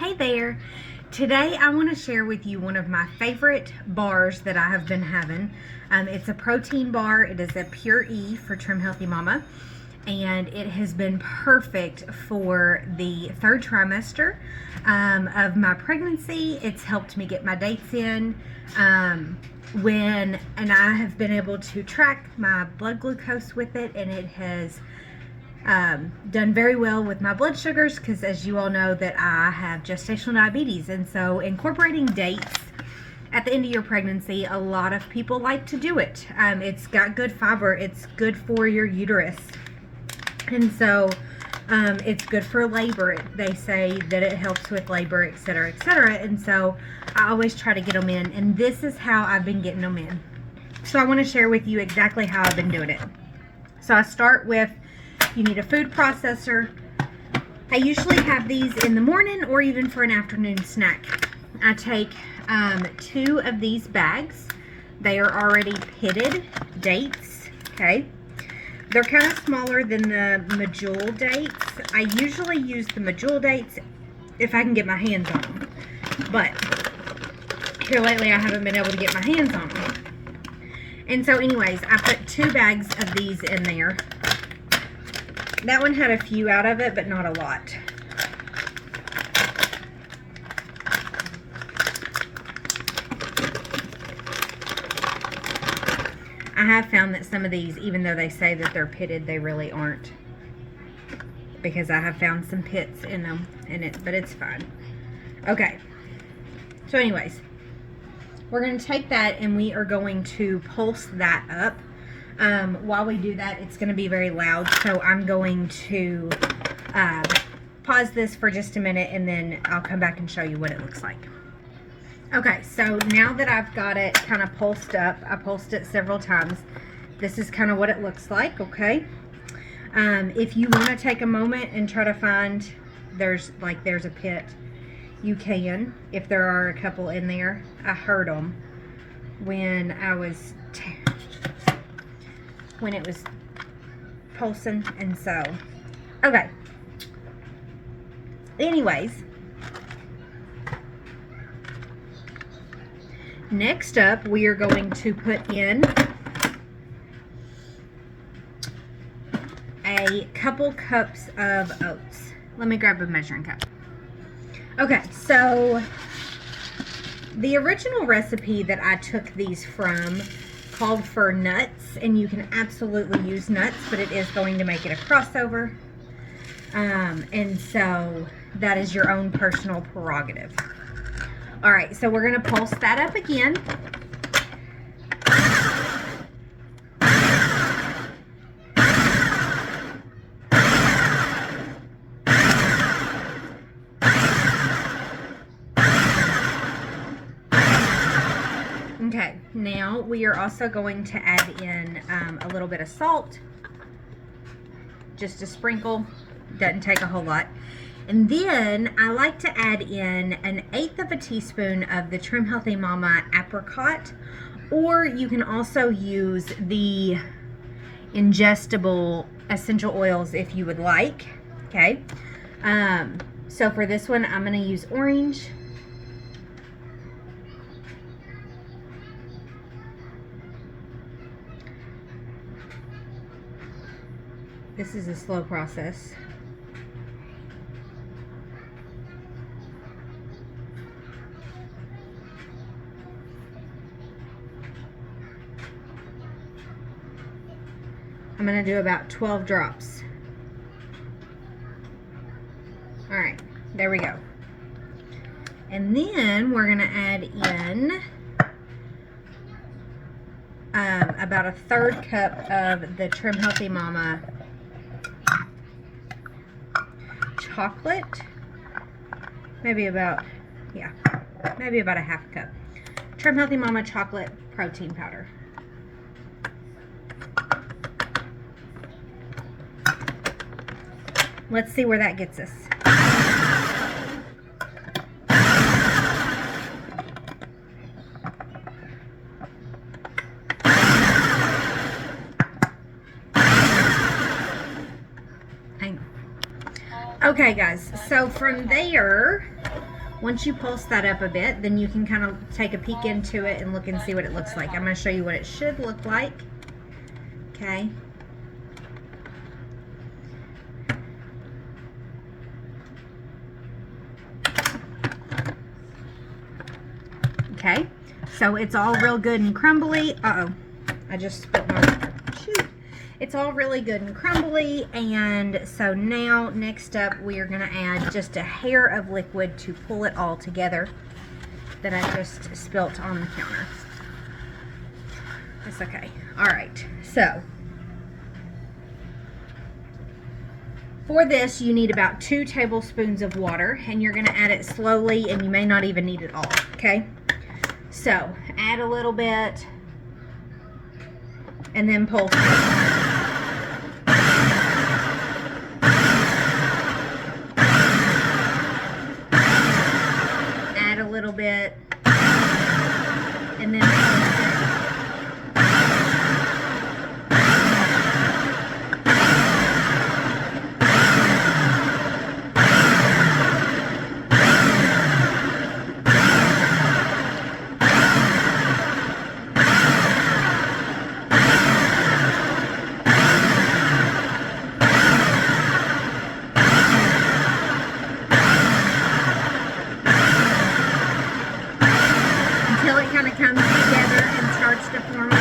Hey there. Today I want to share with you one of my favorite bars that I have been having. It's a protein bar. It is a Pure E for Trim Healthy Mama, and it has been perfect for the third trimester of my pregnancy. It's helped me get my dates in and I have been able to track my blood glucose with it, and it has done very well with my blood sugars, because as you all know that I have gestational diabetes, and so incorporating dates at the end of your pregnancy, a lot of people like to do it. It's got good fiber, it's good for your uterus, and so it's good for labor. They say that it helps with labor, etc., etc., and so I always try to get them in, and this is how I've been getting them in. So I want to share with you exactly how I've been doing it. So I start with, you need a food processor. I usually have these in the morning or even for an afternoon snack. I take 2 of these bags. They are already pitted dates, okay? They're kind of smaller than the madjool dates. I usually use the madjool dates if I can get my hands on them, but here lately I haven't been able to get my hands on them. And so anyways, I put 2 bags of these in there. That one had a few out of it, but not a lot. I have found that some of these, even though they say that they're pitted, they really aren't, because I have found some pits in them, but it's fine. Okay, so anyways, we're going to take that and we are going to pulse that up. While we do that, it's going to be very loud, so I'm going to pause this for just a minute, and then I'll come back and show you what it looks like. Okay, so now that I've got it kind of pulsed up, I pulsed it several times. This is kind of what it looks like, okay? If you want to take a moment and try to find, there's a pit, you can, if there are a couple in there. I heard them when I was when it was pulsing, and so okay, anyways, next up we are going to put in a couple cups of oats. Let me grab a measuring cup. Okay, so the original recipe that I took these from called for nuts, and you can absolutely use nuts, but it is going to make it a crossover, and so that is your own personal prerogative. All right, so we're going to pulse that up again. Okay, now we are also going to add in a little bit of salt, just a sprinkle, doesn't take a whole lot. And then I like to add in 1/8 of a teaspoon of the Trim Healthy Mama apricot, or you can also use the ingestible essential oils if you would like, okay? So for this one, I'm going to use orange. This is a slow process. I'm going to do about 12 drops. All right, there we go. And then we're going to add in about 1/3 cup of the Trim Healthy Mama chocolate, maybe about a 1/2 cup. Trim Healthy Mama chocolate protein powder. Let's see where that gets us. Hang on. Okay guys, so from there Once you pulse that up a bit, then you can kind of take a peek into it and look and see what it looks like. I'm going to show you what it should look like. Okay. Okay, so it's all real good and crumbly. Uh-oh, I just spilled my water. Shoot. It's all really good and crumbly, and so now next up we are going to add just a hair of liquid to pull it all together that I just spilt on the counter. It's okay. All right, so for this you need about 2 tablespoons of water, and you're going to add it slowly, and you may not even need it all, okay? So add a little bit and then pull. Add a little bit and then until it kind of comes together and starts to form a ball.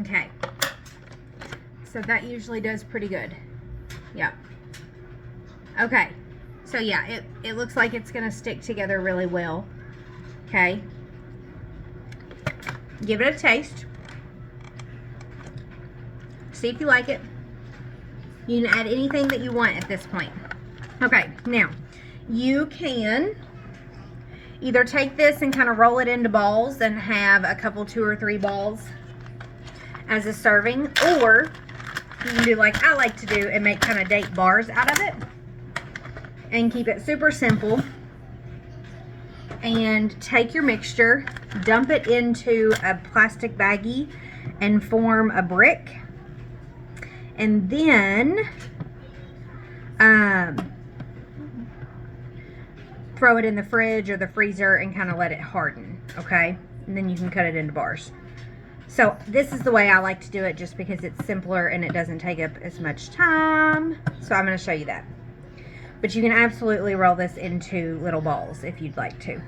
Okay, so that usually does pretty good. Yep. Okay, so yeah, it looks like it's going to stick together really well. Okay, give it a taste. See if you like it. You can add anything that you want at this point. Okay, now you can either take this and kind of roll it into balls and have a couple, 2 or 3 balls as a serving, or you can do like I like to do and make kind of date bars out of it and keep it super simple. And take your mixture, dump it into a plastic baggie and form a brick. And then throw it in the fridge or the freezer and kind of let it harden, okay? And then you can cut it into bars. So this is the way I like to do it, just because it's simpler and it doesn't take up as much time. So I'm going to show you that. But you can absolutely roll this into little balls if you'd like to.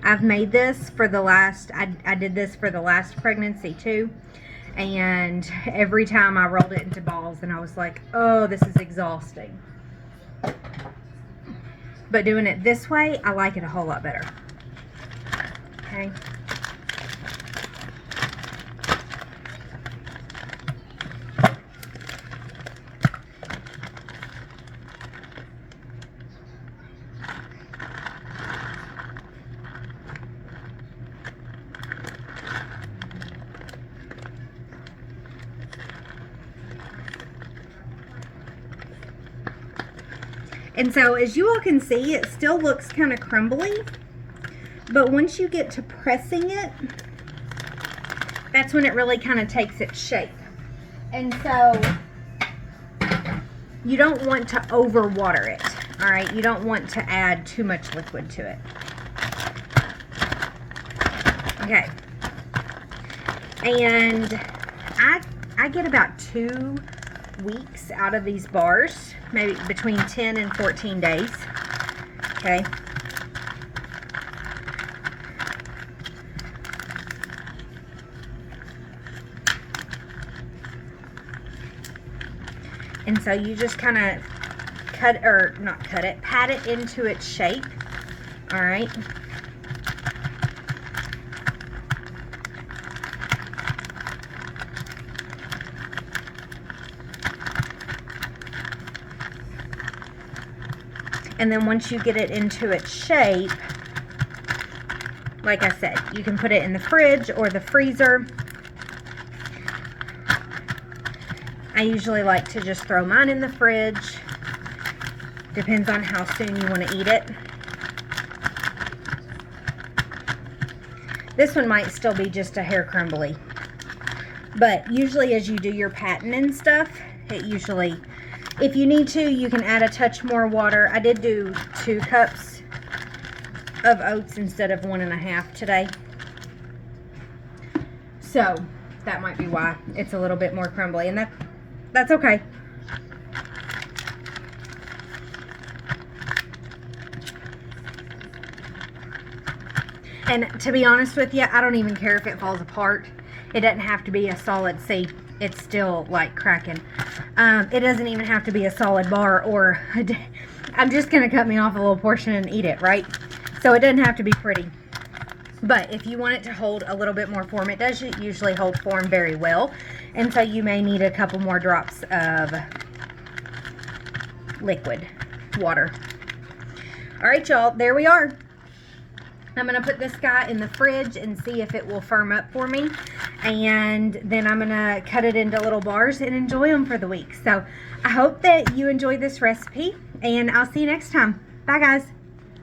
I've made this for the last, I did this for the last pregnancy too. And every time I rolled it into balls and I was like, oh, this is exhausting. But doing it this way, I like it a whole lot better. Okay. And so as you all can see, it still looks kind of crumbly, but once you get to pressing it, that's when it really kind of takes its shape. And so you don't want to overwater it, all right? You don't want to add too much liquid to it. Okay. And I get about 2 weeks out of these bars, maybe between 10 and 14 days. Okay. And so you just kind of pat it into its shape. All right. And then once you get it into its shape, like I said, you can put it in the fridge or the freezer. I usually like to just throw mine in the fridge. Depends on how soon you want to eat it. This one might still be just a hair crumbly. But usually as you do your patting and stuff, it usually, if you need to, you can add a touch more water. I did do 2 cups of oats instead of 1.5 today. So that might be why it's a little bit more crumbly, and that's okay. And to be honest with you, I don't even care if it falls apart. It doesn't have to be a solid, see, it's still like cracking. It doesn't even have to be a solid bar, or I'm just going to cut me off a little portion and eat it, right? So it doesn't have to be pretty. But if you want it to hold a little bit more form, it does usually hold form very well. And so you may need a couple more drops of liquid water. All right, y'all, there we are. I'm going to put this guy in the fridge and see if it will firm up for me. And then I'm going to cut it into little bars and enjoy them for the week. So I hope that you enjoy this recipe, and I'll see you next time. Bye, guys.